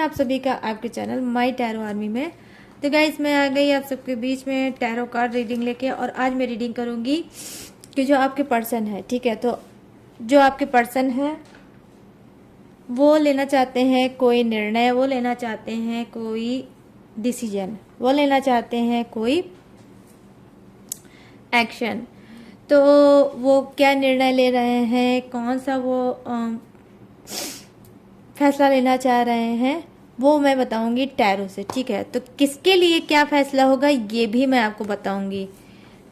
है आप सभी का आपके चैनल माई टैरो आर्मी में। तो गाइस मैं आ गई आप सबके बीच में टैरो कार्ड रीडिंग लेके, और आज मैं रीडिंग करूंगी कि जो आपके पर्सन है, ठीक है। तो जो आपके पर्सन है वो लेना चाहते हैं कोई निर्णय, वो लेना चाहते हैं कोई डिसीजन, वो लेना चाहते हैं कोई एक्शन। तो वो क्या निर्णय ले रहे हैं, कौन सा वो फैसला लेना चाह रहे हैं, वो मैं बताऊंगी टैरो से, ठीक है। तो किसके लिए क्या फैसला होगा ये भी मैं आपको बताऊंगी।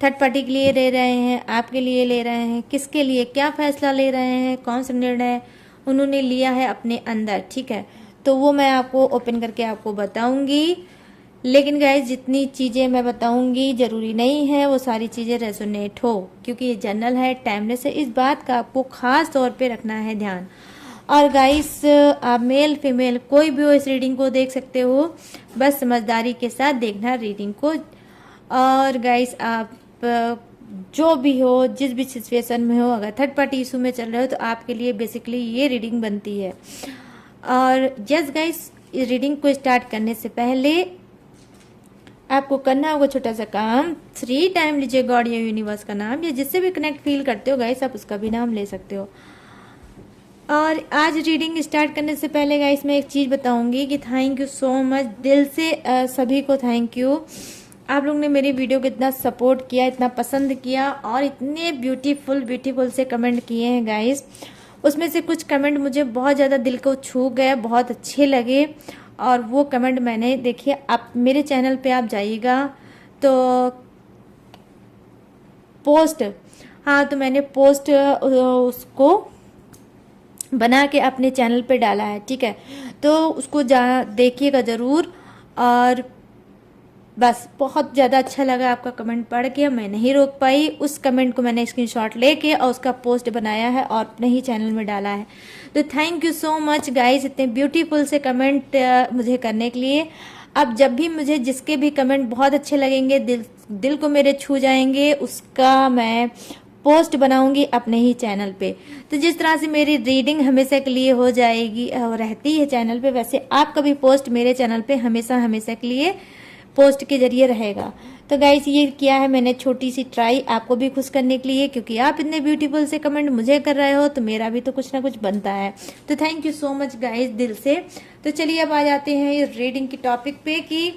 थर्ड पार्टी के लिए ले रहे हैं, आपके लिए ले रहे हैं, किसके लिए क्या फैसला ले रहे हैं, कौन सा निर्णय उन्होंने लिया है अपने अंदर, ठीक है। तो वो मैं आपको ओपन करके आपको बताऊंगी। लेकिन गाइस जितनी चीज़ें मैं बताऊंगी ज़रूरी नहीं है वो सारी चीज़ें रेजोनेट हो, क्योंकि ये जनरल है, टाइमलेस है। इस बात का आपको खास तौर पे रखना है ध्यान। और गाइस आप मेल फीमेल कोई भी हो इस रीडिंग को देख सकते हो, बस समझदारी के साथ देखना रीडिंग को। और गाइस आप जो भी हो, जिस भी सिचुएशन में हो, अगर थर्ड पार्टी इशू में चल रहे हो तो आपके लिए बेसिकली ये रीडिंग बनती है। और यस गाइस, इस रीडिंग को स्टार्ट करने से पहले आपको करना होगा छोटा सा काम। 3 टाइम लीजिए गॉड या यूनिवर्स का नाम, या जिससे भी कनेक्ट फील करते हो गाइस आप उसका भी नाम ले सकते हो। और आज रीडिंग स्टार्ट करने से पहले गाइस मैं एक चीज़ बताऊंगी कि थैंक यू सो मच, दिल से सभी को थैंक यू। आप लोग ने मेरी वीडियो को इतना सपोर्ट किया, इतना पसंद किया, और इतने ब्यूटीफुल से कमेंट किए हैं गाइस। उसमें से कुछ कमेंट मुझे बहुत ज़्यादा दिल को छू गए, बहुत अच्छे लगे। और वो कमेंट मैंने देखिए, आप मेरे चैनल पे आप जाइएगा तो पोस्ट, हाँ तो मैंने पोस्ट उसको बना के अपने चैनल पे डाला है, ठीक है। तो उसको देखिएगा ज़रूर। और बस बहुत ज़्यादा अच्छा लगा आपका कमेंट पढ़ के, मैं नहीं रोक पाई। उस कमेंट को मैंने स्क्रीनशॉट लेके और उसका पोस्ट बनाया है और अपने ही चैनल में डाला है। तो thank you so much guys इतने ब्यूटीफुल से कमेंट मुझे करने के लिए। अब जब भी मुझे जिसके भी कमेंट बहुत अच्छे लगेंगे, दिल को मेरे छू जाएंगे, उसका मैं पोस्ट बनाऊंगी अपने ही चैनल पे। तो जिस तरह से मेरी रीडिंग हमेशा के लिए हो जाएगी रहती है चैनल पे, वैसे आपका भी पोस्ट मेरे चैनल पे हमेशा के लिए पोस्ट के जरिए रहेगा। तो गाइस ये किया है मैंने छोटी सी ट्राई आपको भी खुश करने के लिए, क्योंकि आप इतने ब्यूटीफुल से कमेंट मुझे कर रहे हो तो मेरा भी तो कुछ ना कुछ बनता है। तो thank you so much guys दिल से। तो चलिए अब आ जाते हैं इस रीडिंग की टॉपिक पे कि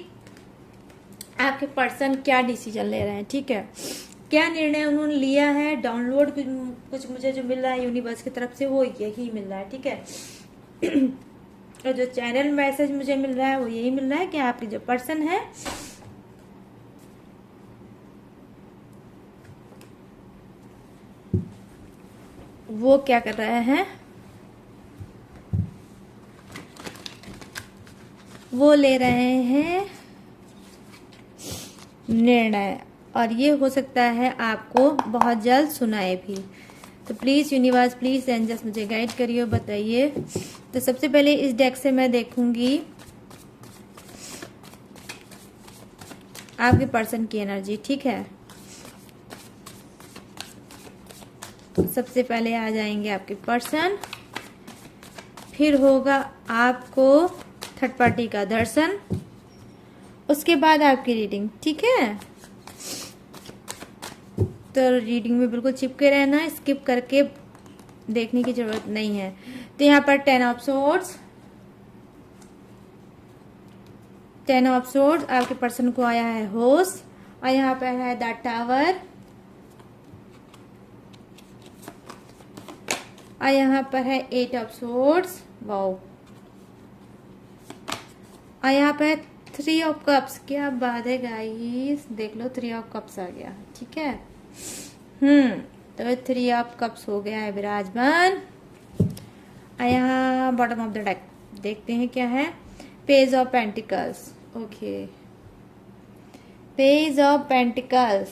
आपके पर्सन क्या डिसीजन ले रहे हैं, ठीक है। क्या निर्णय उन्होंने लिया है। डाउनलोड कुछ मुझे जो मिल रहा है यूनिवर्स की तरफ से वो यही मिल रहा है, ठीक है। और जो चैनल मैसेज मुझे मिल रहा है वो यही मिल रहा है कि आपके जो पर्सन है वो क्या कर रहे हैं, वो ले रहे हैं निर्णय, और ये हो सकता है आपको बहुत जल्द सुनाए भी। तो प्लीज़ यूनिवर्स, प्लीज़ एंजल्स मुझे गाइड करिए, बताइए। तो सबसे पहले इस डेक से मैं देखूंगी आपके पर्सन की एनर्जी, ठीक है। तो सबसे पहले आ जाएंगे आपके पर्सन, फिर होगा आपको थर्ड पार्टी का दर्शन, उसके बाद आपकी रीडिंग, ठीक है। तो रीडिंग में बिल्कुल चिपके रहना, स्किप करके देखने की जरूरत नहीं है। तो यहाँ पर 10 ऑफ सोर्ड्स, 10 ऑफ सोर्ड्स आपके पर्सन को आया है होस, और यहाँ पर है द टावर, और यहाँ पर है 8 ऑफ सोर्ड्स, वाओ, और यहाँ पर है 3 ऑफ कप्स। क्या बात है गाइस, देख लो 3 ऑफ कप्स आ गया, ठीक है। तो 3 ऑफ कप्स हो गया है विराजमान। यहाँ बॉटम ऑफ द डेक देखते हैं क्या है। Page of pentacles, okay, page of pentacles,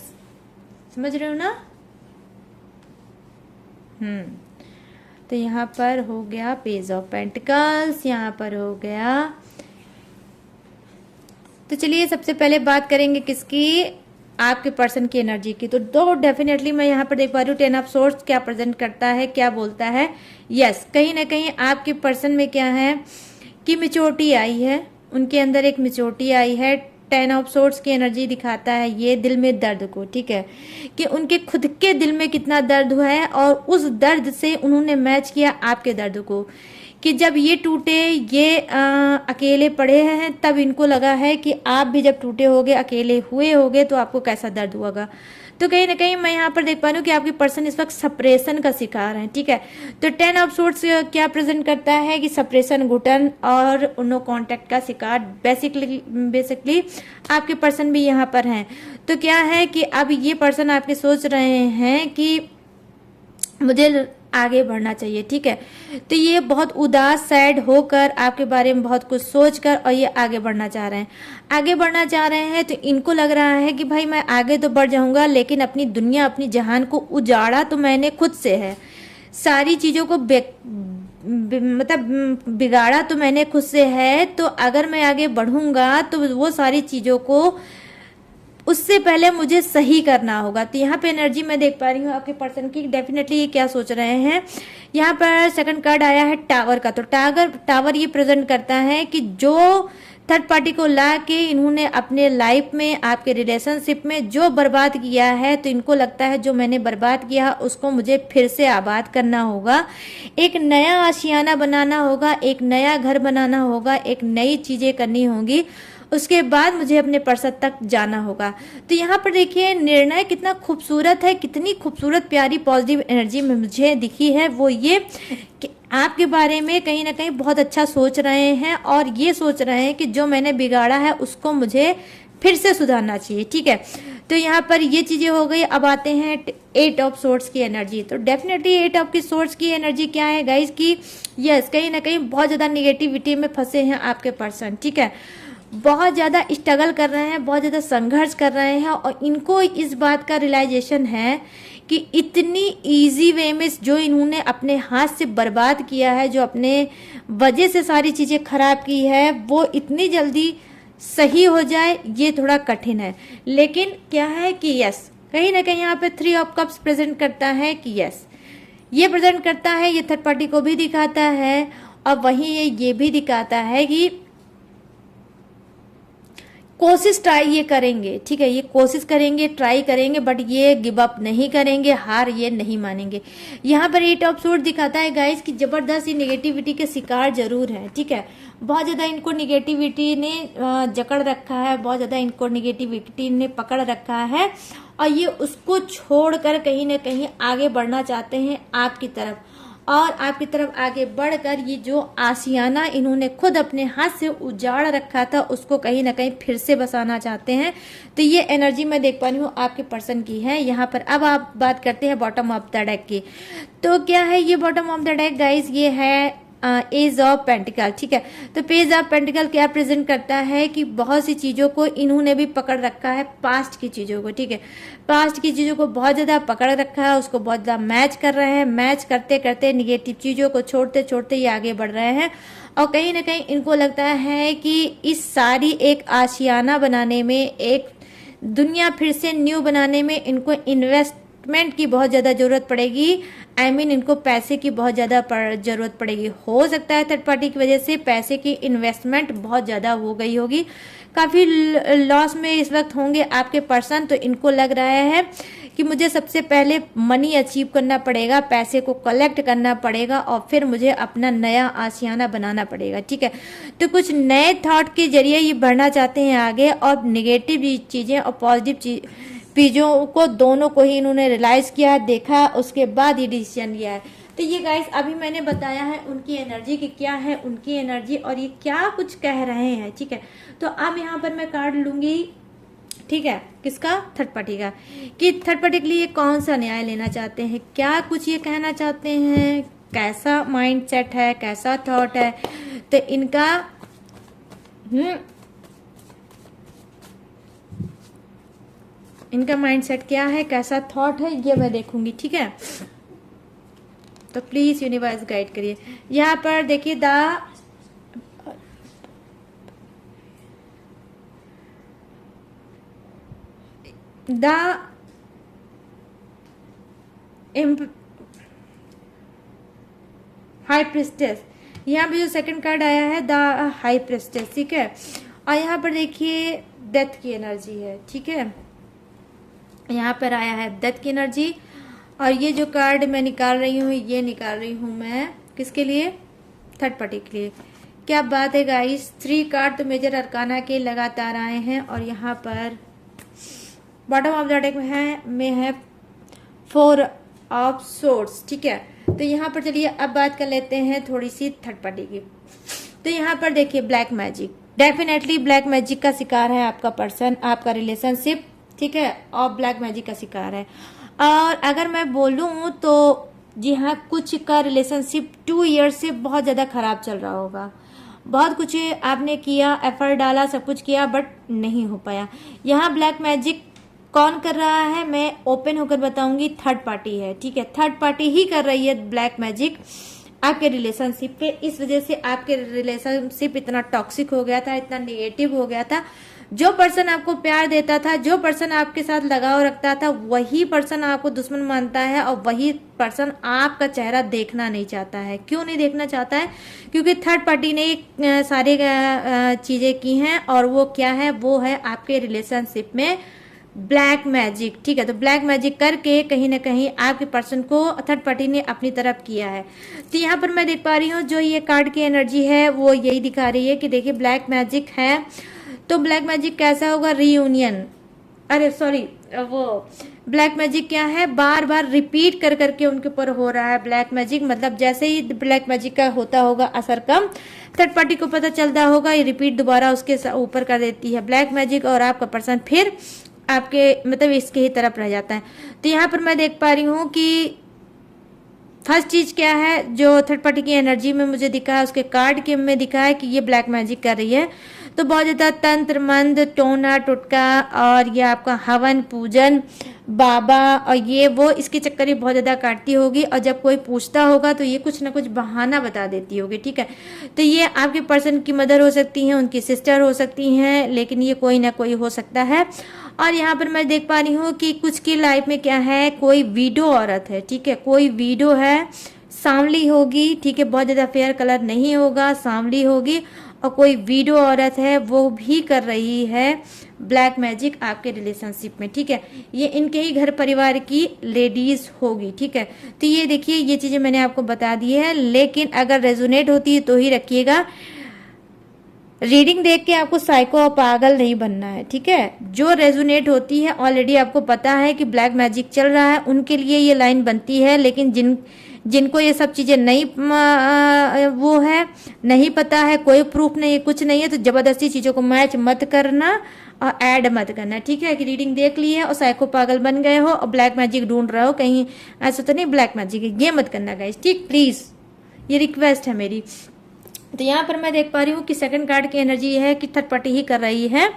समझ रहे हो ना। तो यहाँ पर हो गया पेज ऑफ पेंटिकल्स, यहाँ पर हो गया। तो चलिए सबसे पहले बात करेंगे किसकी, आपके पर्सन की एनर्जी की। तो दो डेफिनेटली मैं यहाँ पर देख पा रही हूँ 10 ऑफ सोर्ड्स क्या प्रेजेंट करता है, क्या बोलता है। यस, कहीं ना कहीं आपके पर्सन में क्या है कि मैच्योरिटी आई है, उनके अंदर एक मैच्योरिटी आई है। 10 ऑफ सोर्ड्स की एनर्जी दिखाता है ये दिल में दर्द को, ठीक है, कि उनके खुद के दिल में कितना दर्द हुआ है और उस दर्द से उन्होंने मैच किया आपके दर्द को, कि जब ये टूटे, ये अकेले पड़े हैं, तब इनको लगा है कि आप भी जब टूटे होगे, अकेले हुए होगे, तो आपको कैसा दर्द होगा। तो कहीं ना कहीं मैं यहाँ पर देख पा रही हूँ कि आपकी पर्सन इस वक्त सप्रेशन का शिकार है, ठीक है। तो 10 ऑफ सोर्ड्स क्या प्रेजेंट करता है कि सप्रेशन, घुटन और नो कांटेक्ट का शिकार बेसिकली आपके पर्सन भी यहाँ पर हैं। तो क्या है कि अब ये पर्सन आपके सोच रहे हैं कि मुझे आगे बढ़ना चाहिए, ठीक है। तो ये बहुत उदास, सैड होकर आपके बारे में बहुत कुछ सोचकर और ये आगे बढ़ना चाह रहे हैं। आगे बढ़ना चाह रहे हैं तो इनको लग रहा है कि भाई मैं आगे तो बढ़ जाऊंगा, लेकिन अपनी दुनिया, अपनी जहान को उजाड़ा तो मैंने खुद से है, सारी चीज़ों को मतलब बिगाड़ा तो मैंने खुद से है। तो अगर मैं आगे बढ़ूंगा तो वो सारी चीज़ों को उससे पहले मुझे सही करना होगा। तो यहाँ पे एनर्जी मैं देख पा रही हूँ आपके पर्सन की, डेफिनेटली ये क्या सोच रहे हैं। यहाँ पर सेकंड कार्ड आया है टावर का। तो टावर ये प्रेजेंट करता है कि जो थर्ड पार्टी को ला के इन्होंने अपने लाइफ में, आपके रिलेशनशिप में जो बर्बाद किया है, तो इनको लगता है जो मैंने बर्बाद किया उसको मुझे फिर से आबाद करना होगा, एक नया आशियाना बनाना होगा, एक नया घर बनाना होगा, एक नई चीजें करनी होंगी, उसके बाद मुझे अपने पर्सन तक जाना होगा। तो यहाँ पर देखिए निर्णय कितना खूबसूरत है, कितनी खूबसूरत प्यारी पॉजिटिव एनर्जी में मुझे दिखी है। वो ये कि आपके बारे में कहीं ना कहीं बहुत अच्छा सोच रहे हैं और ये सोच रहे हैं कि जो मैंने बिगाड़ा है उसको मुझे फिर से सुधारना चाहिए, ठीक है। तो यहाँ पर ये चीज़ें हो गई। अब आते हैं 8 ऑफ सोर्ड्स की एनर्जी। तो डेफिनेटली 8 ऑफ की सोर्ड्स की एनर्जी क्या है गाइज की, यस, कहीं ना कहीं बहुत ज़्यादा निगेटिविटी में फंसे हैं आपके पर्सन, ठीक है। बहुत ज़्यादा स्ट्रगल कर रहे हैं, बहुत ज़्यादा संघर्ष कर रहे हैं और इनको इस बात का रियलाइजेशन है कि इतनी इजी वे में जो इन्होंने अपने हाथ से बर्बाद किया है, जो अपने वजह से सारी चीज़ें खराब की है, वो इतनी जल्दी सही हो जाए ये थोड़ा कठिन है। लेकिन क्या है कि यस, कहीं ना कहीं यहाँ पे 3 ऑफ कप्स प्रेजेंट करता है कि यस, ये प्रेजेंट करता है, ये थर्ड पार्टी को भी दिखाता है और वहीं ये भी दिखाता है कि कोशिश ट्राई ये करेंगे, ठीक है, ये कोशिश करेंगे, ट्राई करेंगे, बट ये गिव अप नहीं करेंगे, हार ये नहीं मानेंगे। यहाँ पर 8 ऑफ सोर्ड दिखाता है गाइस कि जबरदस्त ही नेगेटिविटी के शिकार जरूर है, ठीक है। बहुत ज़्यादा इनको निगेटिविटी ने जकड़ रखा है, बहुत ज़्यादा इनको निगेटिविटी ने पकड़ रखा है और ये उसको छोड़कर कहीं ना कहीं आगे बढ़ना चाहते हैं आपकी तरफ, और आपकी तरफ आगे बढ़कर ये जो आशियाना इन्होंने खुद अपने हाथ से उजाड़ रखा था उसको कहीं ना कहीं फिर से बसाना चाहते हैं। तो ये एनर्जी मैं देख पा रही हूँ आपके पर्सन की है यहाँ पर। अब आप बात करते हैं बॉटम ऑफ द डेक की। तो क्या है ये bottom of the deck guys, ये है एज ऑफ पेंटिकल, ठीक है। तो पेज ऑफ पेंटिकल क्या प्रेजेंट करता है कि बहुत सी चीज़ों को इन्होंने भी पकड़ रखा है, पास्ट की चीज़ों को, ठीक है, पास्ट की चीज़ों को बहुत ज़्यादा पकड़ रखा है, उसको बहुत ज़्यादा मैच कर रहे हैं, मैच करते करते निगेटिव चीज़ों को छोड़ते छोड़ते ये आगे बढ़ रहे हैं और कहीं ना कहीं इनको लगता है कि इस सारी एक आशियाना बनाने में, एक दुनिया फिर से न्यू बनाने में इनको इन्वेस्टमेंट की बहुत ज़्यादा ज़रूरत पड़ेगी। इनको पैसे की बहुत ज़्यादा ज़रूरत पड़ेगी। हो सकता है थर्ड पार्टी की वजह से पैसे की इन्वेस्टमेंट बहुत ज़्यादा हो गई होगी, काफ़ी लॉस में इस वक्त होंगे आपके पर्सन। तो इनको लग रहा है कि मुझे सबसे पहले मनी अचीव करना पड़ेगा, पैसे को कलेक्ट करना पड़ेगा और फिर मुझे अपना नया आशियाना बनाना पड़ेगा, ठीक है। तो कुछ नए थॉट के जरिए ये बढ़ना चाहते हैं आगे और निगेटिव चीज़ें और पॉजिटिव चीज़ों को दोनों को ही इन्होंने रियलाइज किया, देखा, उसके बाद ये डिसीजन लिया है। तो ये गाइस अभी मैंने बताया है उनकी एनर्जी की क्या है, उनकी एनर्जी और ये क्या कुछ कह रहे हैं, ठीक है। तो अब यहाँ पर मैं कार्ड लूंगी, ठीक है, किसका, थर्ड पार्टी का, कि थर्ड पार्टी के लिए कौन सा न्याय लेना चाहते हैं, क्या कुछ ये कहना चाहते हैं, कैसा माइंड सेट है, कैसा थॉट है। तो इनका माइंडसेट क्या है, कैसा थॉट है, ये मैं देखूंगी, ठीक है। तो प्लीज यूनिवर्स गाइड करिए। यहाँ पर देखिए द हाई प्रिस्टेस, यहाँ पे जो सेकंड कार्ड आया है द हाई प्रेस्टेस, ठीक है, और यहाँ पर देखिए डेथ की एनर्जी है, ठीक है, यहाँ पर आया है डेथ की एनर्जी। और ये जो कार्ड मैं निकाल रही हूँ, ये निकाल रही हूँ मैं किसके लिए, थर्ड पार्टी के लिए। क्या बात है गाइस, 3 कार्ड तो मेजर अरकाना के लगातार आए हैं, और यहाँ पर बॉटम ऑफ द डेक में है 4 ऑफ सोर्ड्स, ठीक है। तो यहाँ पर चलिए अब बात कर लेते हैं थोड़ी सी थर्ड पार्टी की। तो यहाँ पर देखिए black magic, definitely black magic का शिकार है आपका पर्सन, आपका रिलेशनशिप, ठीक है, और ब्लैक मैजिक का शिकार है। और अगर मैं बोलूँ तो जी हाँ, कुछ का रिलेशनशिप 2 ईयर्स से बहुत ज़्यादा खराब चल रहा होगा। बहुत कुछ आपने किया, एफर्ट डाला, सब कुछ किया, बट नहीं हो पाया। यहाँ ब्लैक मैजिक कौन कर रहा है, मैं ओपन होकर बताऊंगी, थर्ड पार्टी है, ठीक है, थर्ड पार्टी ही कर रही है ब्लैक मैजिक आपके रिलेशनशिप पे। इस वजह से आपके रिलेशनशिप इतना टॉक्सिक हो गया था, इतना नेगेटिव हो गया था। जो पर्सन आपको प्यार देता था, जो पर्सन आपके साथ लगाव रखता था, वही पर्सन आपको दुश्मन मानता है, और वही पर्सन आपका चेहरा देखना नहीं चाहता है। क्यों नहीं देखना चाहता है? क्योंकि थर्ड पार्टी ने सारी चीजें की हैं, और वो क्या है, वो है आपके रिलेशनशिप में ब्लैक मैजिक, ठीक है। तो ब्लैक मैजिक करके कहीं ना कहीं आपके पर्सन को थर्ड पार्टी ने अपनी तरफ किया है। तो यहाँ पर मैं देख पा रही हूँ जो ये कार्ड की एनर्जी है वो यही दिखा रही है कि देखिए ब्लैक मैजिक है। तो ब्लैक मैजिक कैसा होगा, रीयूनियन, अरे सॉरी, वो ब्लैक मैजिक क्या है, बार बार रिपीट कर करके उनके ऊपर हो रहा है ब्लैक मैजिक। मतलब जैसे ही ब्लैक मैजिक का होता होगा असर कम, थर्ड पार्टी को पता चलता होगा, ये रिपीट दोबारा उसके ऊपर कर देती है ब्लैक मैजिक, और आपका पर्सन फिर आपके मतलब इसके ही तरफ रह जाता है। तो यहाँ पर मैं देख पा रही हूँ कि फर्स्ट चीज क्या है जो थर्ड पार्टी की एनर्जी में मुझे दिखा है, उसके कार्ड के में दिखा है कि ये ब्लैक मैजिक कर रही है। तो बहुत ज्यादा तंत्र मंत्र, टोना टुटका, और ये आपका हवन पूजन, बाबा और ये वो, इसके चक्कर में बहुत ज्यादा काटती होगी। और जब कोई पूछता होगा तो ये कुछ ना कुछ बहाना बता देती होगी, ठीक है। तो ये आपके पर्सन की मदर हो सकती हैं, उनकी सिस्टर हो सकती हैं, लेकिन ये कोई ना कोई हो सकता है। और यहाँ पर मैं देख पा रही हूँ कि कुछ की लाइफ में क्या है, कोई वीडो औरत है, ठीक है, कोई वीडो है, सांवली होगी, ठीक है, बहुत ज्यादा फेयर कलर नहीं होगा, सांवली होगी, और कोई वीडो औरत है वो भी कर रही है ब्लैक मैजिक आपके रिलेशनशिप में, ठीक है। ये इनके ही घर परिवार की लेडीज होगी, ठीक है। तो ये देखिए ये चीजें मैंने आपको बता दी है, लेकिन अगर रेजोनेट होती है तो ही रखिएगा। रीडिंग देख के आपको साइको और पागल नहीं बनना है, ठीक है। जो रेजोनेट होती है ऑलरेडी आपको पता है कि ब्लैक मैजिक चल रहा है, उनके लिए ये लाइन बनती है। लेकिन जिनको ये सब चीजें नहीं वो है, नहीं पता है, कोई प्रूफ नहीं है, कुछ नहीं है, तो जबरदस्ती चीजों को मैच मत करना और ऐड मत करना, ठीक है। कि रीडिंग देख ली है और साइको पागल बन गए हो और ब्लैक मैजिक ढूंढ रहे हो कहीं, ऐसा तो नहीं ब्लैक मैजिक है, ये मत करना गाइस, ठीक, प्लीज, ये रिक्वेस्ट है मेरी। तो यहाँ पर मैं देख पा रही हूँ कि सेकंड कार्ड की एनर्जी है कि थर्ड पार्टी ही कर रही है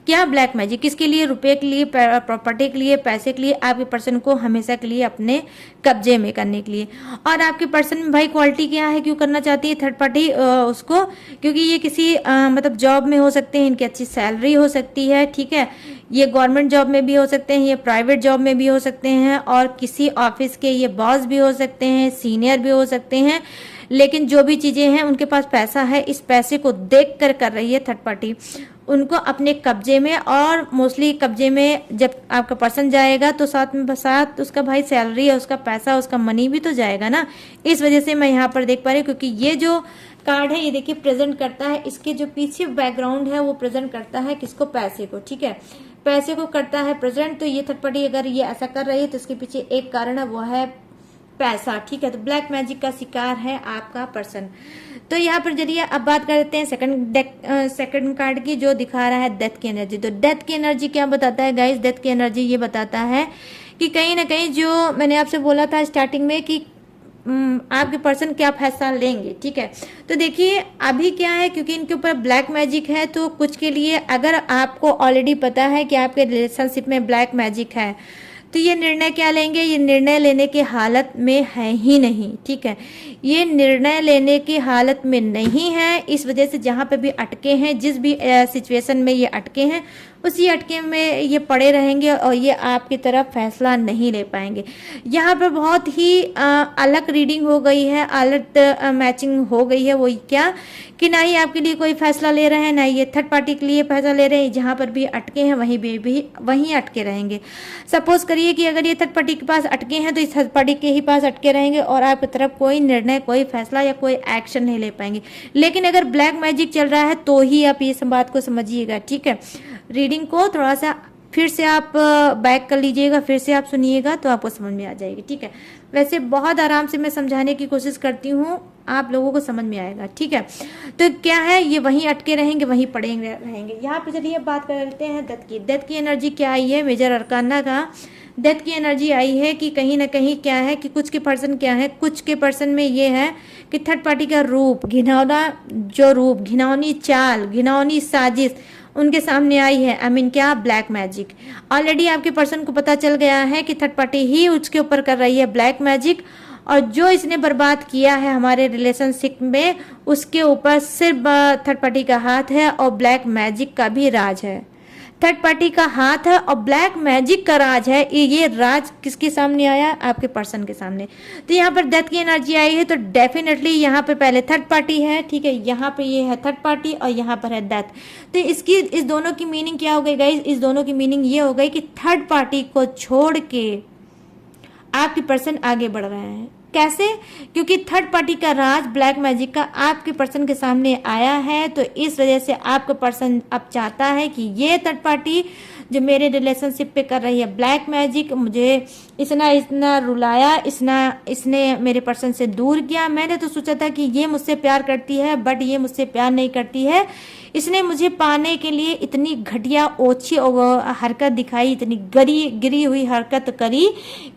क्या ब्लैक मैजिक, किसके लिए, रुपए के लिए, प्रॉपर्टी के लिए, पैसे के लिए, आपके पर्सन को हमेशा के लिए अपने कब्जे में करने के लिए। और आपके पर्सन में भाई क्वालिटी क्या है, क्यों करना चाहती है थर्ड पार्टी उसको, क्योंकि ये किसी मतलब जॉब में हो सकते हैं, इनकी अच्छी सैलरी हो सकती है, ठीक है, ये गवर्नमेंट जॉब में भी हो सकते हैं, ये प्राइवेट जॉब में भी हो सकते हैं, और किसी ऑफिस के ये बॉस भी हो सकते हैं, सीनियर भी हो सकते हैं। लेकिन जो भी चीजें हैं उनके पास पैसा है, इस पैसे को देख कर रही है थर्ड पार्टी उनको अपने कब्जे में। और मोस्टली कब्जे में जब आपका पर्सन जाएगा तो साथ में साथ उसका भाई सैलरी है, उसका पैसा, उसका मनी भी तो जाएगा ना। इस वजह से मैं यहाँ पर देख पा रही हूँ, क्योंकि ये जो कार्ड है ये देखिए प्रेजेंट करता है, इसके जो पीछे बैकग्राउंड है वो प्रेजेंट करता है किसको, पैसे को, ठीक है, पैसे को करता है प्रेजेंट। तो ये थर्ड पार्टी अगर ये ऐसा कर रही है तो इसके पीछे एक कारण है, वो है पैसा, ठीक है। तो ब्लैक मैजिक का शिकार है आपका पर्सन। तो यहाँ पर चलिए अब बात कर लेते हैं सेकंड कार्ड की, जो दिखा रहा है डेथ की एनर्जी। तो डेथ की एनर्जी क्या बताता है गाइस, डेथ की एनर्जी ये बताता है कि कहीं ना कहीं जो मैंने आपसे बोला था स्टार्टिंग में कि आपके पर्सन क्या फैसला लेंगे, ठीक है। तो देखिए अभी क्या है, क्योंकि इनके ऊपर ब्लैक मैजिक है, तो कुछ के लिए अगर आपको ऑलरेडी पता है कि आपके रिलेशनशिप में ब्लैक मैजिक है, तो ये निर्णय क्या लेंगे, ये निर्णय लेने की हालत में है ही नहीं, ठीक है। ये निर्णय लेने की हालत में नहीं है, इस वजह से जहां पे भी अटके हैं, जिस भी सिचुएशन में ये अटके हैं, उसी अटके में ये पड़े रहेंगे और ये आपकी तरफ फैसला नहीं ले पाएंगे। यहाँ पर बहुत ही अलग रीडिंग हो गई है, अलग मैचिंग हो गई है। वो क्या कि ना ही आपके लिए कोई फैसला ले रहे हैं, ना ये थर्ड पार्टी के लिए फैसला ले रहे हैं। जहाँ पर भी अटके हैं वहीं भी वहीं अटके रहेंगे। सपोज करिए कि अगर ये थर्ड पार्टी के पास अटके हैं तो इस थर्ड पार्टी के ही पास अटके रहेंगे और आपकी तरफ कोई निर्णय, कोई फैसला या कोई एक्शन नहीं ले पाएंगे। लेकिन अगर ब्लैक मैजिक चल रहा है तो ही आप ये बात को समझिएगा, ठीक है। रीडिंग को थोड़ा सा फिर से आप बैक कर लीजिएगा, फिर से आप सुनिएगा तो आपको समझ में आ जाएगी, ठीक है। वैसे बहुत आराम से मैं समझाने की कोशिश करती हूँ, आप लोगों को समझ में आएगा, ठीक है। तो क्या है, ये वहीं अटके रहेंगे, वहीं पड़े रहेंगे। यहाँ पे चलिए बात कर लेते हैं डेथ की। डेथ की एनर्जी क्या आई है मेजर अरकाना का? डेथ की एनर्जी आई है कि कहीं ना कहीं क्या है कि कुछ के पर्सन क्या है, कुछ के पर्सन में ये है कि थर्ड पार्टी का रूप, घिनौना जो रूप, घिनौनी चाल, घिनौनी साजिश उनके सामने आई है। आई मीन क्या, ब्लैक मैजिक। ऑलरेडी आपके पर्सन को पता चल गया है कि थर्ड पार्टी ही उसके ऊपर कर रही है ब्लैक मैजिक, और जो इसने बर्बाद किया है हमारे रिलेशनशिप में उसके ऊपर सिर्फ थर्ड पार्टी का हाथ है और ब्लैक मैजिक का भी राज है। थर्ड पार्टी का हाथ है और ब्लैक मैजिक का राज है। ये राज किसके सामने आया? आपके पर्सन के सामने। तो यहाँ पर डेथ की एनर्जी आई है तो डेफिनेटली यहाँ पर पहले थर्ड पार्टी है, ठीक है। यहाँ पे ये है थर्ड पार्टी और यहाँ पर है डेथ। तो इस दोनों की मीनिंग क्या हो गई गाइस? इस दोनों की मीनिंग ये हो गई कि थर्ड पार्टी को छोड़ के आपके पर्सन आगे बढ़ रहे हैं। कैसे? क्योंकि थर्ड पार्टी का राज ब्लैक मैजिक का आपके पर्सन के सामने आया है, तो इस वजह से आपका पर्सन अब चाहता है कि ये थर्ड पार्टी जो मेरे रिलेशनशिप पे कर रही है ब्लैक मैजिक, मुझे इतना रुलाया, इसने मेरे पर्सन से दूर किया। मैंने तो सोचा था कि ये मुझसे प्यार करती है, बट ये मुझसे प्यार नहीं करती है। इसने मुझे पाने के लिए इतनी घटिया ओछी हरकत दिखाई, इतनी गिरी हुई हरकत करी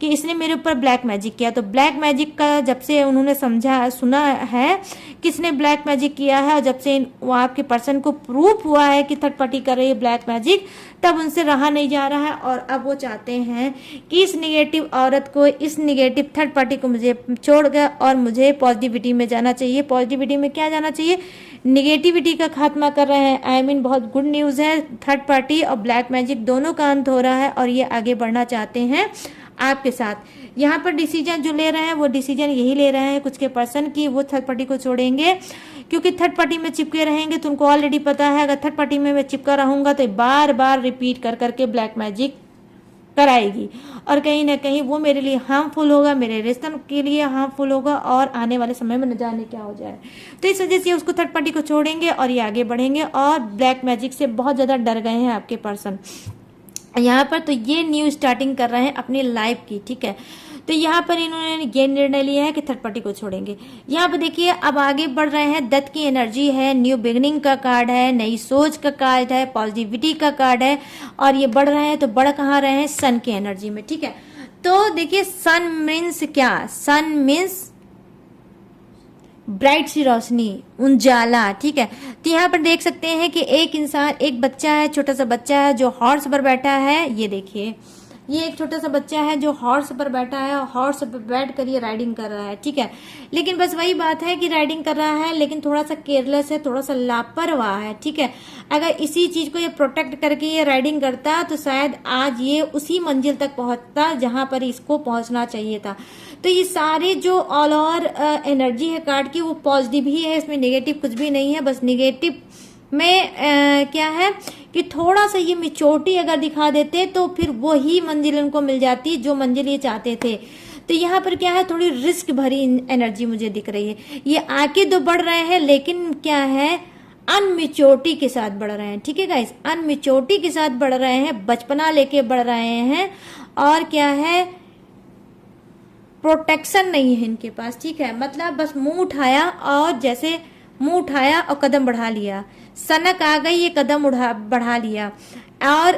कि इसने मेरे ऊपर ब्लैक मैजिक किया। तो ब्लैक मैजिक का जब से उन्होंने सुना है कि इसने ब्लैक मैजिक किया है, और जब से वो आपके पर्सन को प्रूफ हुआ है कि थर्ड पार्टी कर रही है ब्लैक मैजिक, तब उनसे रहा नहीं जा रहा है। और अब वो चाहते हैं कि इस निगेटिव औरत को, इस निगेटिव थर्ड पार्टी को मुझे छोड़ गया और मुझे पॉजिटिविटी में जाना चाहिए। पॉजिटिविटी में क्या जाना चाहिए? निगेटिविटी का खात्मा कर रहे हैं। आई मीन बहुत गुड न्यूज़ है, थर्ड पार्टी और ब्लैक मैजिक दोनों का अंत हो रहा है और ये आगे बढ़ना चाहते हैं आपके साथ। यहाँ पर डिसीजन जो ले रहे हैं वो डिसीजन यही ले रहे हैं कुछ के पर्सन की वो थर्ड पार्टी को छोड़ेंगे, क्योंकि थर्ड पार्टी में चिपके रहेंगे तो उनको ऑलरेडी पता है अगर थर्ड पार्टी में मैं चिपका रहूंगा तो बार बार रिपीट कर करके ब्लैक मैजिक कराएगी, और कहीं ना कहीं वो मेरे लिए हार्मफुल होगा, मेरे रिश्ते के लिए हार्मफुल होगा, और आने वाले समय में न जाने क्या हो जाए। तो इस वजह से उसको थर्ड पार्टी को छोड़ेंगे और ये आगे बढ़ेंगे, और ब्लैक मैजिक से बहुत ज़्यादा डर गए हैं आपके पर्सन यहाँ पर। तो ये न्यू स्टार्टिंग कर रहे हैं अपनी लाइफ की, ठीक है। तो यहाँ पर इन्होंने ये निर्णय लिया है कि थर्ड पार्टी को छोड़ेंगे। यहाँ पर देखिए अब आगे बढ़ रहे हैं, डेथ की एनर्जी है, न्यू बिगनिंग का कार्ड है, नई सोच का कार्ड है, पॉजिटिविटी का कार्ड है, और ये बढ़ रहे हैं तो बढ़ कहाँ रहे हैं? सन की एनर्जी में, ठीक है। तो देखिए सन मीन्स क्या? सन मीन्स ब्राइट सी रोशनी, उजाला, ठीक है। तो यहाँ पर देख सकते हैं कि एक इंसान, एक बच्चा है, छोटा सा बच्चा है जो हॉर्स पर बैठा है। ये देखिए ये एक छोटा सा बच्चा है जो हॉर्स पर बैठा है, हॉर्स पर बैठ कर ये राइडिंग कर रहा है, ठीक है। लेकिन बस वही बात है कि राइडिंग कर रहा है लेकिन थोड़ा सा केयरलेस है, थोड़ा सा लापरवाह है, ठीक है। अगर इसी चीज को ये प्रोटेक्ट करके ये राइडिंग करता तो शायद आज ये उसी मंजिल तक पहुंचता जहां पर इसको पहुंचना चाहिए था। तो ये सारे जो ऑल ओवर एनर्जी है कार्ड की वो पॉजिटिव ही है, इसमें नेगेटिव कुछ भी नहीं है। बस नेगेटिव में क्या है कि थोड़ा सा ये मेच्योरिटी अगर दिखा देते तो फिर वो ही मंजिल उनको मिल जाती जो मंजिल ये चाहते थे। तो यहाँ पर क्या है, थोड़ी रिस्क भरी एनर्जी मुझे दिख रही है। ये आगे तो बढ़ रहे हैं लेकिन क्या है, अनमेच्योरिटी के साथ बढ़ रहे हैं, ठीक है गाइस। अनमेच्योरिटी के साथ बढ़ रहे हैं, बचपना लेके बढ़ रहे हैं, और क्या है, प्रोटेक्शन नहीं है इनके पास, ठीक है। मतलब बस मुंह उठाया और जैसे मुंह उठाया और कदम बढ़ा लिया, सनक आ गई ये कदम बढ़ा लिया, और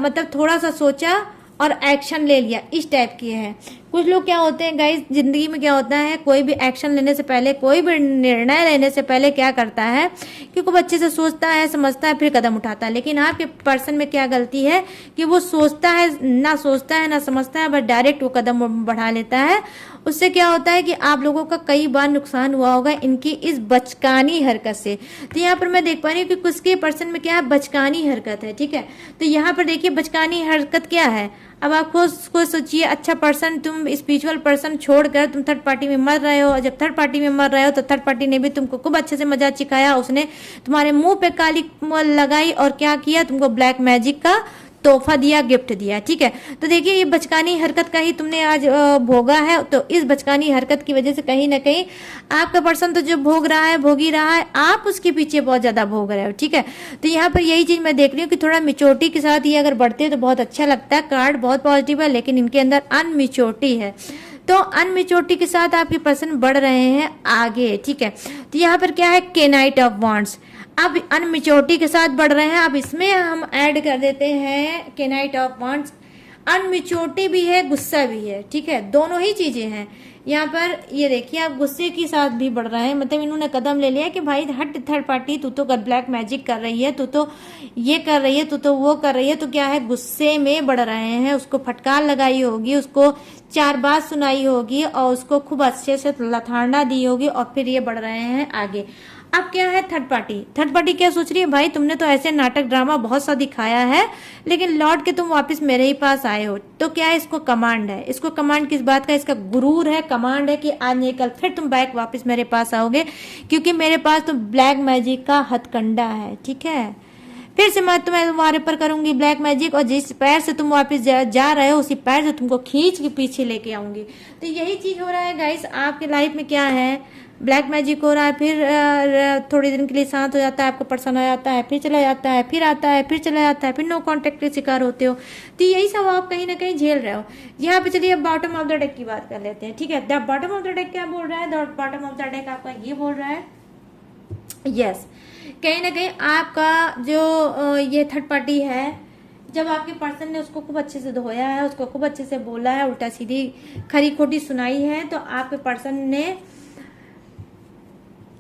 मतलब थोड़ा सा सोचा और एक्शन ले लिया, इस टाइप की है। कुछ लोग क्या होते हैं गाइस, जिंदगी में क्या होता है, कोई भी एक्शन लेने से पहले, कोई भी निर्णय लेने से पहले क्या करता है कि खूब अच्छे से सोचता है, समझता है, फिर कदम उठाता है। लेकिन आपके पर्सन में क्या गलती है कि वो सोचता है ना समझता है, बस डायरेक्ट वो कदम बढ़ा लेता है। उससे क्या होता है कि आप लोगों का कई बार नुकसान हुआ होगा इनकी इस बचकानी हरकत से। तो यहाँ पर मैं देख पा रही हूँ कि कुछ के पर्सन में क्या है, बचकानी हरकत है, ठीक है। तो यहाँ पर देखिए बचकानी हरकत क्या है। अब आप खुद सोचिए, अच्छा पर्सन, तुम स्पिरिचुअल पर्सन छोड़कर तुम थर्ड पार्टी में मर रहे हो, और जब थर्ड पार्टी में मर रहे हो तो थर्ड पार्टी ने भी तुमको खूब अच्छे से मजा चिखाया, उसने तुम्हारे मुंह पे काली लगाई और क्या किया, तुमको ब्लैक मैजिक का तोहफा दिया, गिफ्ट दिया, ठीक है। तो देखिए ये बचकानी हरकत का ही तुमने आज भोगा है। तो इस बचकानी हरकत की वजह से कहीं ना कहीं आपका पर्सन तो जो भोग ही रहा है, आप उसके पीछे बहुत ज्यादा भोग रहे हो, ठीक है। तो यहाँ पर यही चीज मैं देख रही हूँ कि थोड़ा मिच्योरिटी के साथ ये अगर बढ़ते तो बहुत अच्छा लगता है। कार्ड बहुत पॉजिटिव है, लेकिन इनके अंदर अनमिच्योरिटी है। तो अनमिच्योरिटी के साथ आपके पर्सन बढ़ रहे हैं आगे, ठीक है। तो यहाँ पर क्या है, केनाइट ऑफ वॉन्ड्स। अब अनमिच्योरिटी के साथ बढ़ रहे हैं, अब इसमें हम ऐड कर देते हैं केनाइट ऑफ वॉन्ड्स। अनमिच्योरिटी भी है, गुस्सा भी है, ठीक है, दोनों ही चीजें हैं यहाँ पर। ये देखिए आप गुस्से के साथ भी बढ़ रहे हैं, मतलब इन्होंने कदम ले लिया कि भाई हट थर्ड पार्टी, तू तो ब्लैक मैजिक कर रही है, तू तो ये कर रही है, तू तो वो कर रही है। तो क्या है, गुस्से में बढ़ रहे हैं, उसको फटकार लगाई होगी, उसको 4 बात सुनाई होगी और उसको खूब अच्छे से लथाड़ना दी होगी, और फिर ये बढ़ रहे हैं आगे। अब क्या है, थर्ड पार्टी क्या सोच रही है, भाई तुमने तो ऐसे नाटक ड्रामा बहुत सा दिखाया है, लेकिन लौट के तुम वापस मेरे ही पास आए हो। तो क्या है, इसको कमांड है। इसको कमांड किस बात का, इसका गुरूर है, कमांड है कि आज नहीं कल फिर तुम बैक वापस मेरे पास आओगे, क्योंकि मेरे पास तो ब्लैक मैजिक का हथकंडा है, ठीक है। फिर से मैं तुम्हारे पर करूंगी ब्लैक मैजिक, और जिस पैर से तुम वापस जा रहे हो उसी पैर से तुमको खींच के पीछे लेके आऊंगी। तो यही चीज हो रहा है गाइस, आपके लाइफ में क्या है, ब्लैक मैजिक हो रहा है, फिर थोड़ी दिन के लिए शांत हो जाता है, आपको पर्सन आ जाता है, फिर चला जाता है, फिर आता है, फिर चला जाता है, फिर नो कॉन्टेक्ट के शिकार होते हो। तो यही सब आप कहीं ना कहीं झेल रहे हो। यहाँ पे चलिए अब बॉटम ऑफ द डेक की बात कर लेते हैं, ठीक है। The bottom of the deck क्या बोल रहा है, the bottom of the deck आपका ये बोल रहा है, यस, कहीं ना कहीं आपका जो ये थर्ड पार्टी है, जब आपके पर्सन ने उसको खूब अच्छे से धोया है, उसको खूब अच्छे से बोला है, उल्टा सीधी खरी खोटी सुनाई है, तो आपके पर्सन ने,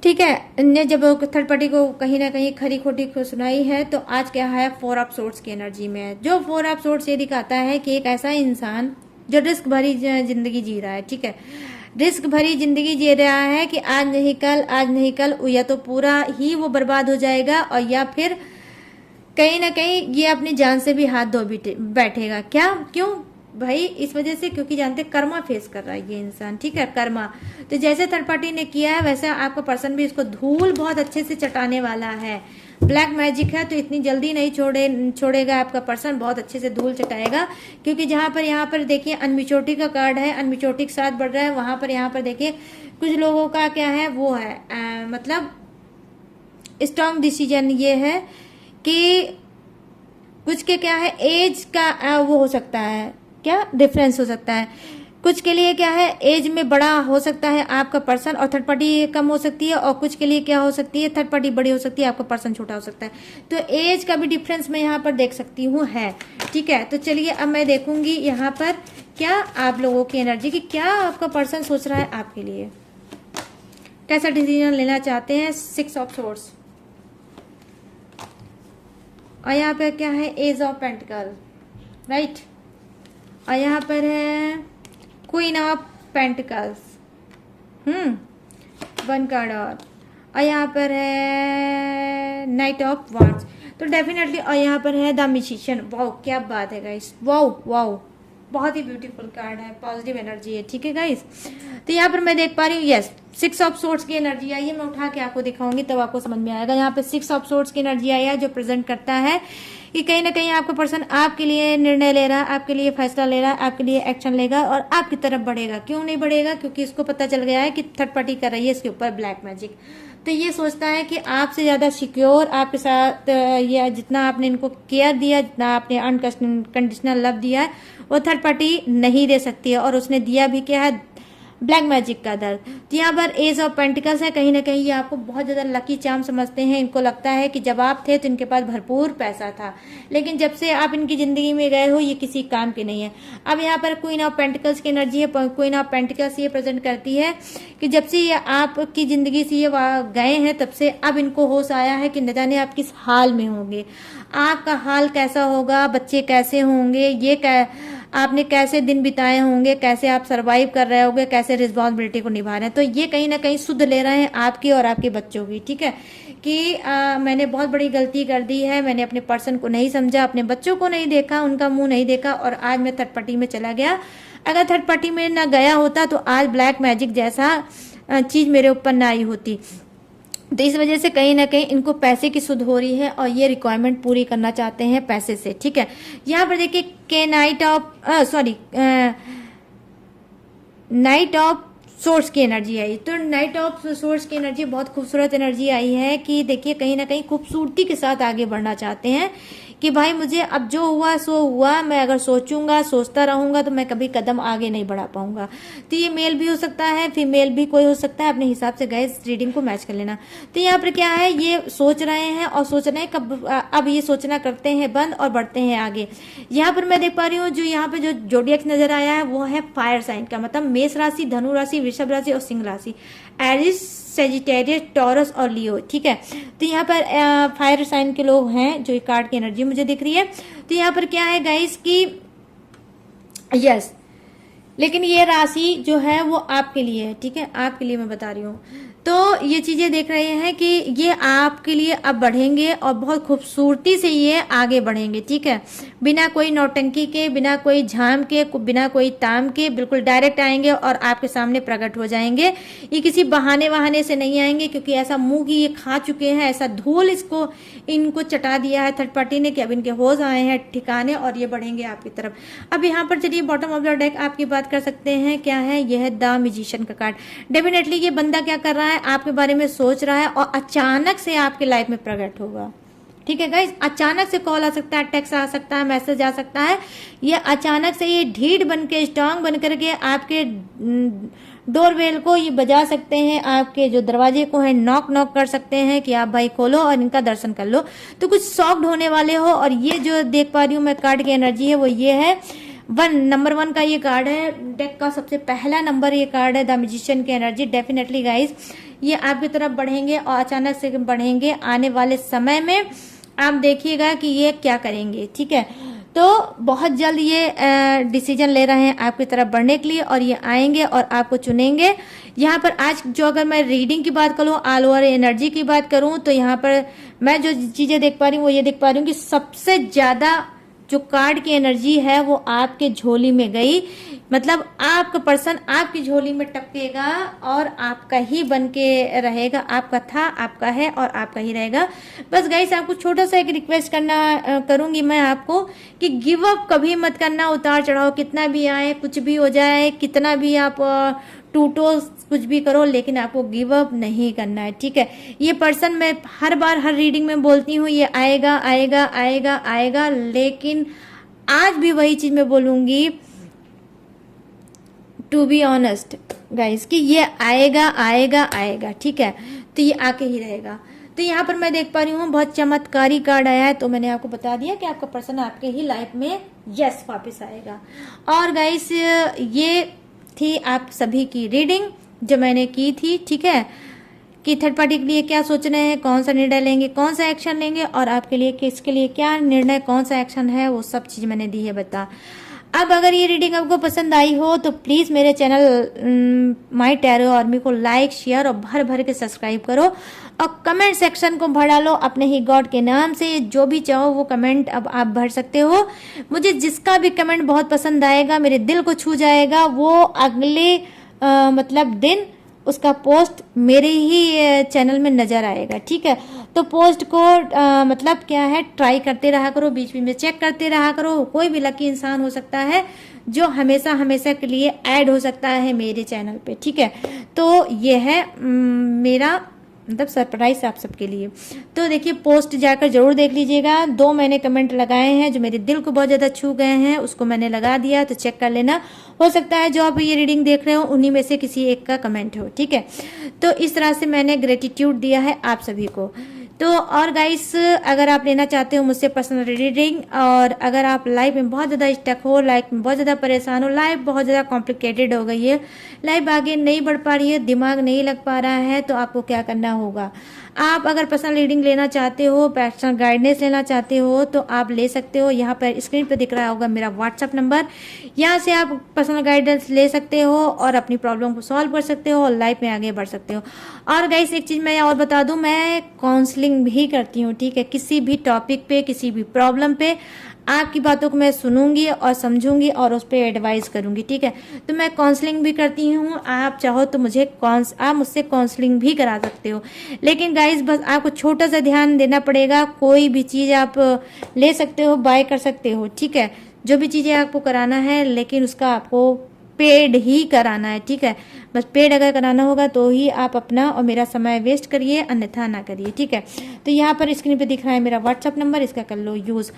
ठीक है, ने जब थर्ड पार्टी को कहीं ना कहीं खरी खोटी को सुनाई है, तो आज क्या है, 4 ऑफ सोर्ड्स की एनर्जी में है। जो 4 ऑफ सोर्ड्स ये दिखाता है कि एक ऐसा इंसान जो रिस्क भरी जिंदगी जी रहा है, ठीक है, रिस्क भरी जिंदगी जी रहा है कि आज नहीं कल या तो पूरा ही वो बर्बाद हो जाएगा, और या फिर कहीं ना कहीं ये अपनी जान से भी हाथ धो बैठेगा। क्या, क्यों भाई, इस वजह से क्योंकि जानते कर्मा फेस कर रहा है ये इंसान, ठीक है, कर्मा। तो जैसे थर्ड पार्टी ने किया है वैसे आपका पर्सन भी इसको धूल बहुत अच्छे से चटाने वाला है। ब्लैक मैजिक है तो इतनी जल्दी नहीं छोड़ेगा आपका पर्सन, बहुत अच्छे से धूल चटाएगा। क्योंकि जहां पर यहाँ पर देखिए अनमिच्योरिटी का कार्ड है, अनमिच्योरिटी के साथ बढ़ रहा है, वहां पर यहाँ पर देखिए कुछ लोगों का क्या है, वो है मतलब स्ट्रॉन्ग डिसीजन ये है कि कुछ के क्या है, एज का वो हो सकता है, क्या डिफरेंस हो सकता है। कुछ के लिए क्या है, एज में बड़ा हो सकता है आपका पर्सन और थर्ड पार्टी कम हो सकती है, और कुछ के लिए क्या हो सकती है, थर्ड पार्टी बड़ी हो सकती है, आपका पर्सन छोटा हो सकता है। तो एज का भी डिफरेंस मैं यहाँ पर देख सकती हूँ है, ठीक है। तो चलिए अब मैं देखूंगी यहाँ पर क्या आप लोगों की एनर्जी की, क्या आपका पर्सन सोच रहा है आपके लिए, कैसा डिसीजन लेना चाहते हैं। 6 ऑफ सोर्ड्स, और यहाँ पर क्या है, एज ऑफ पेंटिकल, राइट, और यहाँ पर है क्वीन ऑफ पेंटिकल्स, 1 कार्ड और यहाँ पर है नाइट ऑफ वॉन्ड्स। तो डेफिनेटली, और यहाँ पर है द म्यूजिशियन। वाओ क्या बात है गाइस, वाओ बहुत ही ब्यूटीफुल कार्ड है, पॉजिटिव एनर्जी है, ठीक है गाइस। तो यहाँ पर मैं देख पा रही हूँ, यस, 6 ऑफ सोर्ड्स की एनर्जी आई है। मैं उठा के आपको दिखाऊंगी तब आपको समझ में आएगा। यहाँ पे 6 ऑफ सोर्ड्स की एनर्जी आई है, जो प्रेजेंट करता है कि कहीं ना कहीं आपका पर्सन आपके लिए निर्णय ले रहा है, आपके लिए फैसला ले रहा है, आपके लिए एक्शन लेगा और आपकी तरफ बढ़ेगा। क्यों नहीं बढ़ेगा, क्योंकि इसको पता चल गया है कि थर्ड पार्टी कर रही है इसके ऊपर ब्लैक मैजिक। तो ये सोचता है कि आपसे ज्यादा सिक्योर आपके साथ, या जितना आपने इनको केयर दिया, जितना आपने अनकंडीशनल लव दिया है, वो थर्ड पार्टी नहीं दे सकती है। और उसने दिया भी क्या है, ब्लैक मैजिक का दर्द। तो यहाँ पर एज ऑफ पेंटिकल्स है, कहीं ना कहीं ये आपको बहुत ज़्यादा लकी चार्म समझते हैं। इनको लगता है कि जब आप थे तो इनके पास भरपूर पैसा था, लेकिन जब से आप इनकी ज़िंदगी में गए हो ये किसी काम के नहीं है। अब यहाँ पर क्वीन ऑफ पेंटिकल्स की एनर्जी है। क्वीन ऑफ पेंटिकल्स ये प्रेजेंट करती है कि जब से ये आपकी ज़िंदगी से ये गए हैं तब से अब इनको होश आया है कि न जाने आप किस हाल में होंगे, आपका हाल कैसा होगा, बच्चे कैसे होंगे, आपने कैसे दिन बिताए होंगे, कैसे आप सरवाइव कर रहे होंगे, कैसे रिस्पॉन्सिबिलिटी को निभा रहे हैं। तो ये कहीं ना कहीं सुध ले रहे हैं आपकी और आपके बच्चों की, ठीक है, कि मैंने बहुत बड़ी गलती कर दी है, मैंने अपने पर्सन को नहीं समझा, अपने बच्चों को नहीं देखा, उनका मुंह नहीं देखा और आज मैं थर्ड पार्टी में चला गया। अगर थर्ड पार्टी में ना गया होता तो आज ब्लैक मैजिक जैसा चीज़ मेरे ऊपर ना आई होती। तो इस वजह से कहीं ना कहीं इनको पैसे की सुध हो रही है और ये रिक्वायरमेंट पूरी करना चाहते हैं पैसे से, ठीक है। यहाँ पर देखिए के नाइट ऑफ सोर्स की एनर्जी आई। तो नाइट ऑफ सोर्स की एनर्जी बहुत खूबसूरत एनर्जी आई है कि देखिए कहीं ना कहीं खूबसूरती के साथ आगे बढ़ना चाहते हैं कि भाई मुझे अब जो हुआ सो हुआ, मैं अगर सोचूंगा सोचता रहूंगा तो मैं कभी कदम आगे नहीं बढ़ा पाऊंगा। तो ये मेल भी हो सकता है, फीमेल भी कोई हो सकता है, अपने हिसाब से गाइस रीडिंग को मैच कर लेना। तो यहाँ पर क्या है, ये सोच रहे हैं और सोच रहे हैं कब, अब ये सोचना करते हैं बंद और बढ़ते हैं आगे। यहाँ पर मैं देख पा रही हूँ जो यहाँ पे जो जोडियक नजर आया है वो है फायर साइन का, मतलब मेष राशि, धनु राशि, वृषभ राशि और सिंह राशि, एरिस, सेजिटेरियस, टॉरस और लियो, ठीक है। तो यहाँ पर फायर साइन के लोग हैं जो कार्ड की एनर्जी मुझे दिख रही है। तो यहाँ पर क्या है गाइस कि यस, लेकिन ये राशि जो है वो आपके लिए है, ठीक है, आपके लिए मैं बता रही हूँ। तो ये चीजें देख रहे हैं कि ये आपके लिए अब बढ़ेंगे और बहुत खूबसूरती से ये आगे बढ़ेंगे, ठीक है, बिना कोई नौटंकी के, बिना कोई झाम के, बिना कोई ताम के, बिल्कुल डायरेक्ट आएंगे और आपके सामने प्रकट हो जाएंगे। ये किसी बहाने वहाने से नहीं आएंगे क्योंकि ऐसा मुंह की ये खा चुके हैं, ऐसा धूल इनको चटा दिया है थर्ड पार्टी ने कि अब इनके होश आए हैं ठिकाने और ये बढ़ेंगे आपकी तरफ। अब यहाँ पर चलिए बॉटम ऑफ द डेक आपकी बात कर सकते हैं, क्या है, यह है द मैजिशियन का कार्ड। डेफिनेटली ये बंदा क्या कर रहा है, आपके बारे में सोच रहा है और अचानक से आपके लाइफ में प्रकट होगा, ठीक है गाइस। अचानक से कॉल आ सकता है, टेक्स्ट आ सकता है, मैसेज आ सकता है, ये अचानक से ये ढीठ बन के, स्ट्रांग बन करके आपके डोरबेल को ये बजा सकते हैं, आपके जो दरवाजे को है नॉक कर सकते हैं कि आप भाई खोलो और इनका दर्शन कर लो। तो कुछ शॉक्ड होने वाले हो। और ये जो देख पा रही हूँ मैं कार्ड की एनर्जी है वो ये है नंबर 1 का ये कार्ड है, डेक का सबसे पहला नंबर ये कार्ड है द मैजिशियन की एनर्जी। डेफिनेटली गाइस ये आपकी तरफ बढ़ेंगे और अचानक से बढ़ेंगे। आने वाले समय में आप देखिएगा कि ये क्या करेंगे, ठीक है। तो बहुत जल्द ये डिसीजन ले रहे हैं आपकी तरफ बढ़ने के लिए और ये आएंगे और आपको चुनेंगे। यहाँ पर आज जो अगर मैं रीडिंग की बात करूँ, ऑल ओवर एनर्जी की बात करूँ, तो यहाँ पर मैं जो चीजें देख पा रही हूँ वो ये देख पा रही हूँ कि सबसे ज्यादा जो कार्ड की एनर्जी है वो आपके झोली में गई, मतलब आपका पर्सन आपकी झोली में टपकेगा और आपका ही बन के रहेगा। आपका था, आपका है और आपका ही रहेगा। बस गाइस आपको छोटा सा एक रिक्वेस्ट करूंगी मैं आपको कि गिव अप कभी मत करना। उतार चढ़ाव कितना भी आए, कुछ भी हो जाए, कितना भी आप टूटो, कुछ भी करो, लेकिन आपको गिव अप नहीं करना है, ठीक है। ये पर्सन मैं हर बार हर रीडिंग में बोलती हूँ ये आएगा आएगा आएगा आएगा, लेकिन आज भी वही चीज मैं बोलूंगी टू बी ऑनेस्ट गाइस कि ये आएगा आएगा आएगा, ठीक है। तो ये आके ही रहेगा। तो यहाँ पर मैं देख पा रही हूँ बहुत चमत्कारी कार्ड आया है, तो मैंने आपको बता दिया कि आपका पर्सन आपके ही लाइफ में यस वापस आएगा। और गाइस ये थी आप सभी की रीडिंग जो मैंने की थी, ठीक है, कि थर्ड पार्टी के लिए क्या सोच रहे हैं, कौन सा निर्णय लेंगे, कौन सा एक्शन लेंगे और आपके लिए किसके लिए क्या निर्णय, कौन सा एक्शन है, वो सब चीज मैंने दी है बता। अब अगर ये रीडिंग आपको पसंद आई हो तो प्लीज मेरे चैनल माय टैरो आर्मी को लाइक, शेयर और भर भर के सब्सक्राइब करो और कमेंट सेक्शन को भरा लो अपने ही गॉड के नाम से। जो भी चाहो वो कमेंट अब आप भर सकते हो। मुझे जिसका भी कमेंट बहुत पसंद आएगा, मेरे दिल को छू जाएगा, वो अगले मतलब दिन उसका पोस्ट मेरे ही चैनल में नजर आएगा, ठीक है। तो पोस्ट को मतलब क्या है, ट्राई करते रहा करो, बीच बीच में चेक करते रहा करो। कोई भी लकी इंसान हो सकता है जो हमेशा हमेशा के लिए ऐड हो सकता है मेरे चैनल पे, ठीक है। तो ये है मेरा मतलब सरप्राइज आप सबके लिए। तो देखिए पोस्ट जाकर जरूर देख लीजिएगा। 2 मैंने कमेंट लगाए हैं जो मेरे दिल को बहुत ज़्यादा छू गए हैं, उसको मैंने लगा दिया, तो चेक कर लेना। हो सकता है जो आप ये रीडिंग देख रहे हो उन्हीं में से किसी एक का कमेंट हो, ठीक है। तो इस तरह से मैंने ग्रेटिट्यूड दिया है आप सभी को। तो और गाइस, अगर आप लेना चाहते हो मुझसे पर्सनल रीडिंग, और अगर आप लाइफ में बहुत ज़्यादा स्टक हो, लाइफ में बहुत ज़्यादा परेशान हो, लाइफ बहुत ज़्यादा कॉम्प्लिकेटेड हो गई है, लाइफ आगे नहीं बढ़ पा रही है, दिमाग नहीं लग पा रहा है, तो आपको क्या करना होगा। आप अगर पर्सनल रीडिंग लेना चाहते हो, पर्सनल गाइडेंस लेना चाहते हो, तो आप ले सकते हो। यहाँ पर स्क्रीन पर दिख रहा होगा मेरा व्हाट्सअप नंबर, यहाँ से आप पर्सनल गाइडेंस ले सकते हो और अपनी प्रॉब्लम को सॉल्व कर सकते हो और लाइफ में आगे बढ़ सकते हो। और गाइस एक चीज़ मैं और बता दूं, मैं काउंसलिंग भी करती हूँ, ठीक है। किसी भी टॉपिक पे, किसी भी प्रॉब्लम पे आपकी बातों को मैं सुनूंगी और समझूंगी और उस पर एडवाइस करूंगी, ठीक है। तो मैं काउंसलिंग भी करती हूँ, आप चाहो तो आप मुझसे काउंसलिंग भी करा सकते हो। लेकिन गाइस बस आपको छोटा सा ध्यान देना पड़ेगा, कोई भी चीज़ आप ले सकते हो, बाय कर सकते हो, ठीक है। जो भी चीज़ें आपको कराना है, लेकिन उसका आपको पेड ही कराना है, ठीक है। बस पेड अगर कराना होगा तो ही आप अपना और मेरा समय वेस्ट करिए, अन्यथा ना करिए, ठीक है। तो यहाँ पर स्क्रीन पे दिख रहा है मेरा व्हाट्सअप नंबर, इसका कर लो यूज़।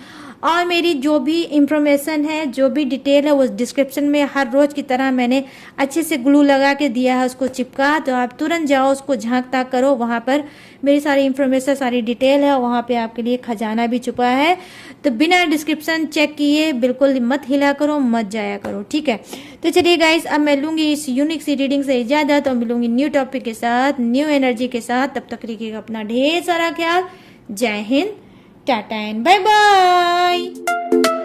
और मेरी जो भी इंफॉर्मेशन है, जो भी डिटेल है, वो डिस्क्रिप्शन में हर रोज़ की तरह मैंने अच्छे से ग्लू लगा के दिया है, उसको चिपका। तो आप तुरंत जाओ, उसको झांक ताक करो, वहाँ पर मेरी सारी इंफॉर्मेशन, सारी डिटेल है, वहाँ पे आपके लिए खजाना भी छुपा है। तो बिना डिस्क्रिप्शन चेक किए बिल्कुल मत हिला करो, मत जाया करो, ठीक है। तो चलिए गाइस, अब मैं लूंगी इस यूनिक सी रीडिंग से इजाजत और मिलूंगी न्यू टॉपिक के साथ, न्यू एनर्जी के साथ। तब तक रखिएगा अपना ढेर सारा ख्याल। जय Hind, tata and bye bye.